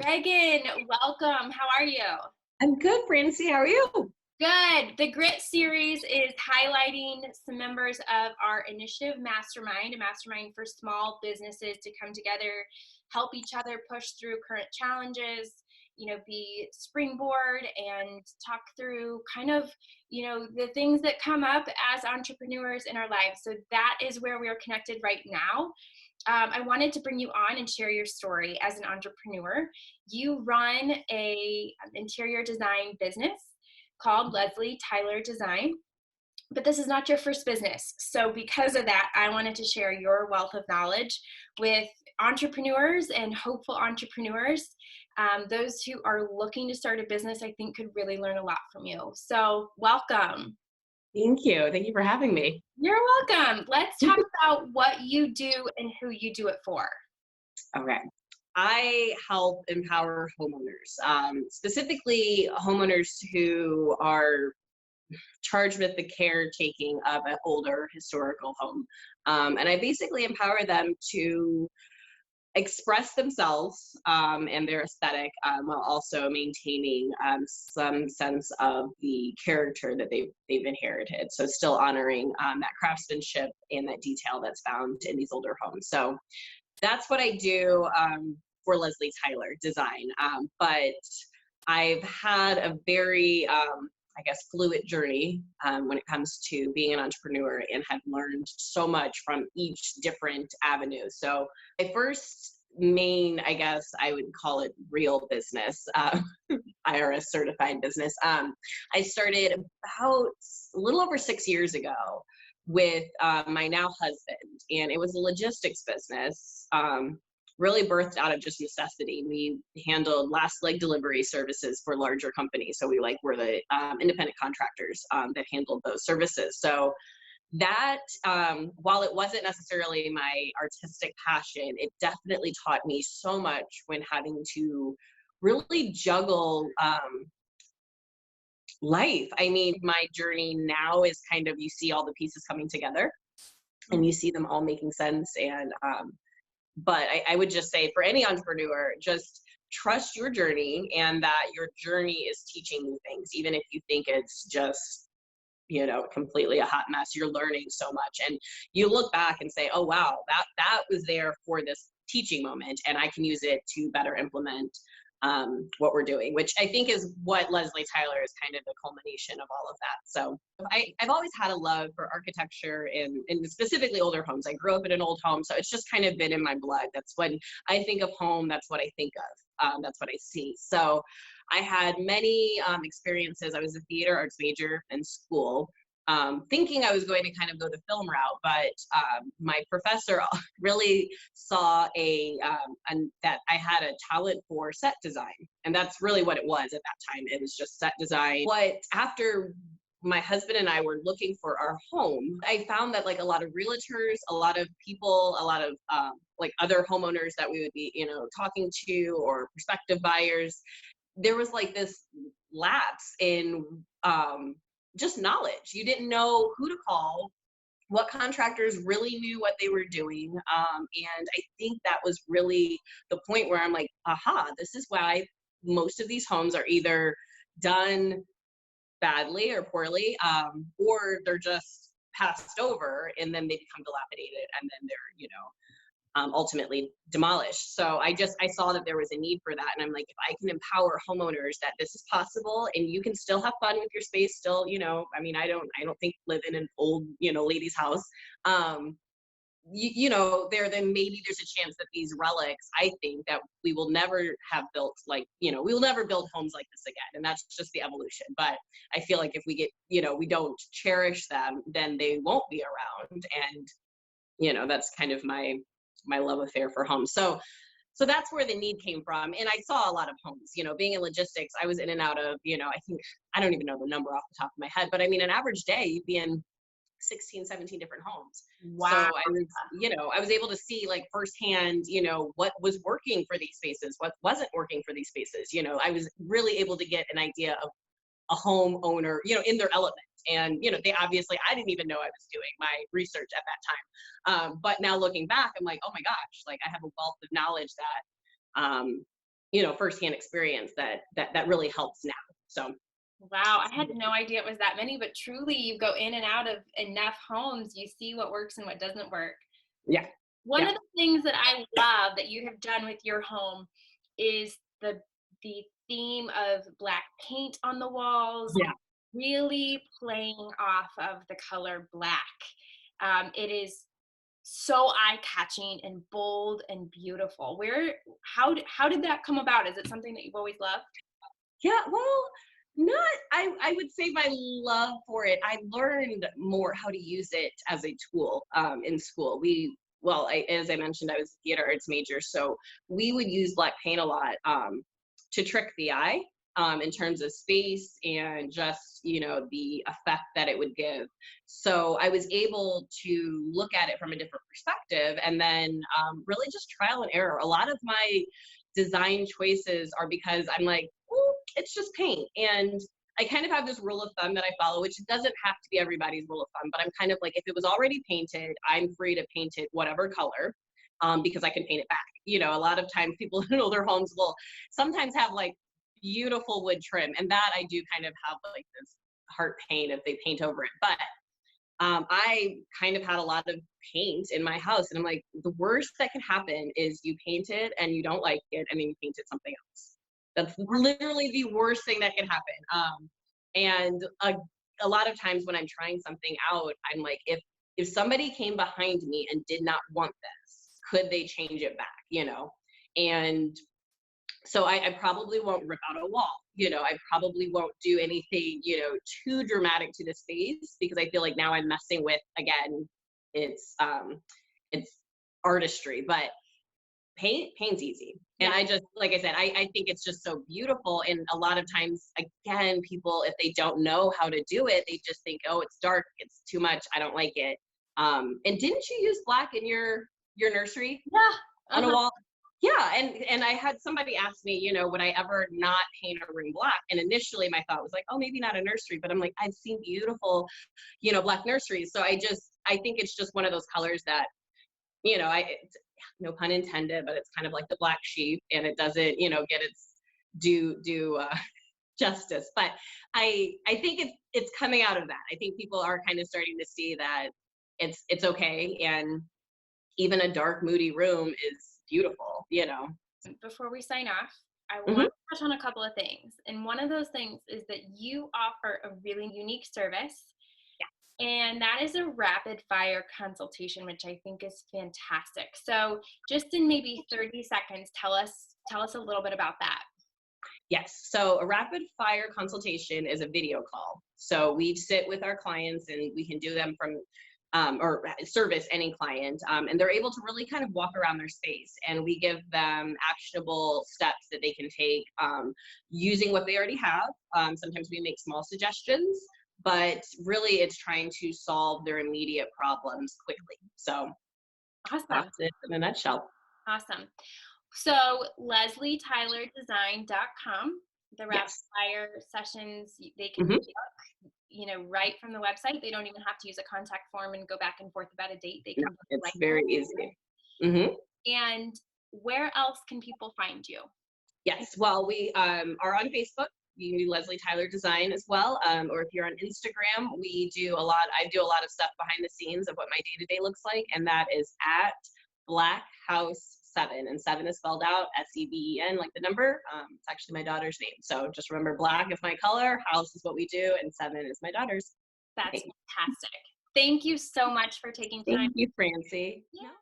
Reagan, welcome. How are you? I'm good, Francie. How are you? Good. The Grit series is highlighting some members of our initiative mastermind, a mastermind for small businesses to come together, help each other push through current challenges, be springboard and talk through kind of, the things that come up as entrepreneurs in our lives. So that is where we are connected right now. I wanted to bring you on and share your story as an entrepreneur. You run a interior design business called Leslie Tyler Design, but this is not your first business. So because of that, I wanted to share your wealth of knowledge with entrepreneurs and hopeful entrepreneurs. Those who are looking to start a business, I think could really learn a lot from you. So welcome. Thank you. Thank you for having me. You're welcome. Let's talk about what you do and who you do it for. Okay. I help empower homeowners, specifically homeowners who are charged with the caretaking of an older historical home. And I basically empower them to express themselves and their aesthetic while also maintaining some sense of the character that they've inherited. So still honoring that craftsmanship and that detail that's found in these older homes. So that's what I do for Leslie Tyler Design. But I've had a very I guess, fluid journey when it comes to being an entrepreneur, and have learned so much from each different avenue. So my first main, I guess I would call it real business, IRS certified business. I started about a little over 6 years ago with my now husband, and it was a logistics business. Really birthed out of just necessity. We handled last leg delivery services for larger companies. So we were the independent contractors that handled those services. So that, while it wasn't necessarily my artistic passion, it definitely taught me so much when having to really juggle life. I mean, my journey now is kind of, you see all the pieces coming together and you see them all making sense. And but I would just say, for any entrepreneur, just trust your journey, and that your journey is teaching you things. Even if you think it's just, completely a hot mess, you're learning so much. And you look back and say, oh, wow, that was there for this teaching moment, and I can use it to better implement what we're doing, which I think is what Leslie Tyler is kind of the culmination of all of that. So I've always had a love for architecture and specifically older homes. I grew up in an old home, so it's just kind of been in my blood. That's when I think of home, that's what I think of. That's what I see. So I had many experiences. I was a theater arts major in school, thinking I was going to kind of go the film route, but my professor really saw that I had a talent for set design, and that's really what it was at that time. It was just set design. But after my husband and I were looking for our home, I found that a lot of realtors, a lot of people, a lot of other homeowners that we would be, talking to, or prospective buyers, there was this lapse in just knowledge. You didn't know who to call, what contractors really knew what they were doing. And I think that was really the point where I'm like, aha, this is why most of these homes are either done badly or poorly, or they're just passed over and then they become dilapidated, and then they're, ultimately demolished. So I saw that there was a need for that. And I'm like, if I can empower homeowners that this is possible and you can still have fun with your space, still, I mean, I don't think live in an old, lady's house. Then maybe there's a chance that these relics, I think that we will never have built we will never build homes like this again. And that's just the evolution. But I feel like if we get, we don't cherish them, then they won't be around. And, that's kind of my love affair for homes. So that's where the need came from. And I saw a lot of homes, being in logistics, I was in and out of, I don't even know the number off the top of my head, but I mean, an average day, you'd be in 16, 17 different homes. Wow. So I was able to see firsthand, what was working for these spaces, what wasn't working for these spaces. I was really able to get an idea of a homeowner, in their element. And, I didn't even know I was doing my research at that time. But now looking back, I'm like, oh my gosh, I have a wealth of knowledge that firsthand experience that really helps now. So Wow, I had no idea it was that many, but truly you go in and out of enough homes, you see what works and what doesn't work. yeah, One yeah, of the things that I love that you have done with your home is the theme of black paint on the walls, yeah. really playing off of the color black. It is so eye-catching and bold and beautiful. How did that come about? Is it something that you've always loved? Yeah, well, not I would say my love for it. I learned more how to use it as a tool in school. As I mentioned, I was a theater arts major, so we would use black paint a lot to trick the eye in terms of space and just the effect that it would give. So I was able to look at it from a different perspective, and then really just trial and error. A lot of my design choices are because I'm like, "Well, it's just paint." And I kind of have this rule of thumb that I follow, which doesn't have to be everybody's rule of thumb, but I'm kind of like, if it was already painted, I'm free to paint it whatever color, because I can paint it back. A lot of times people in older homes will sometimes have like beautiful wood trim, and that I do kind of have like this heart paint if they paint over it. But I kind of had a lot of paint in my house, and I'm like, the worst that can happen is you paint it and you don't like it, and then you paint it something else. That's literally the worst thing that can happen. And a lot of times when I'm trying something out, I'm like, if somebody came behind me and did not want this, could they change it back? And so I probably won't rip out a wall. I probably won't do anything, too dramatic to the space, because I feel like now I'm messing with, again, it's artistry, but paint's easy. And I just, like I said, I think it's just so beautiful. And a lot of times, again, people, if they don't know how to do it, they just think, oh, it's dark, it's too much, I don't like it. And didn't you use black in your nursery? Yeah. On a wall? Yeah, and I had somebody ask me, would I ever not paint a room black? And initially my thought was like, oh, maybe not a nursery, but I'm like, I've seen beautiful, black nurseries. So I think it's just one of those colors that, it's, no pun intended, but it's kind of like the black sheep, and it doesn't, get its due justice. But I think it's coming out of that. I think people are kind of starting to see that it's okay, and even a dark, moody room is beautiful. Before we sign off, I Mhm. want to touch on a couple of things. And one of those things is that you offer a really unique service, and that is a rapid fire consultation, which I think is fantastic. So just in maybe 30 seconds, tell us a little bit about that. Yes. So a rapid fire consultation is a video call. So we sit with our clients, and we can do them from or service any client, and they're able to really kind of walk around their space, and we give them actionable steps that they can take using what they already have. Sometimes we make small suggestions, but really it's trying to solve their immediate problems quickly. So Awesome. that's it in a nutshell. Awesome. So LeslieTylerDesign.com, the rapid Yes. fire sessions, they can Hmm. book, right from the website. They don't even have to use a contact form and go back and forth about a date. They No, can book it's right very easy. Hmm. there. And where else can people find you? Yes. Well, we are on Facebook. You can do Leslie Tyler Design as well. Or if you're on Instagram, I do a lot of stuff behind the scenes of what my day-to-day looks like. And that is at Black House 7. And 7 is spelled out SEVEN, like the number. It's actually my daughter's name. So just remember, black is my color, house is what we do, and 7 is my daughter's That's name. fantastic. Thank you so much for taking time. Thank you, Francie. Yeah.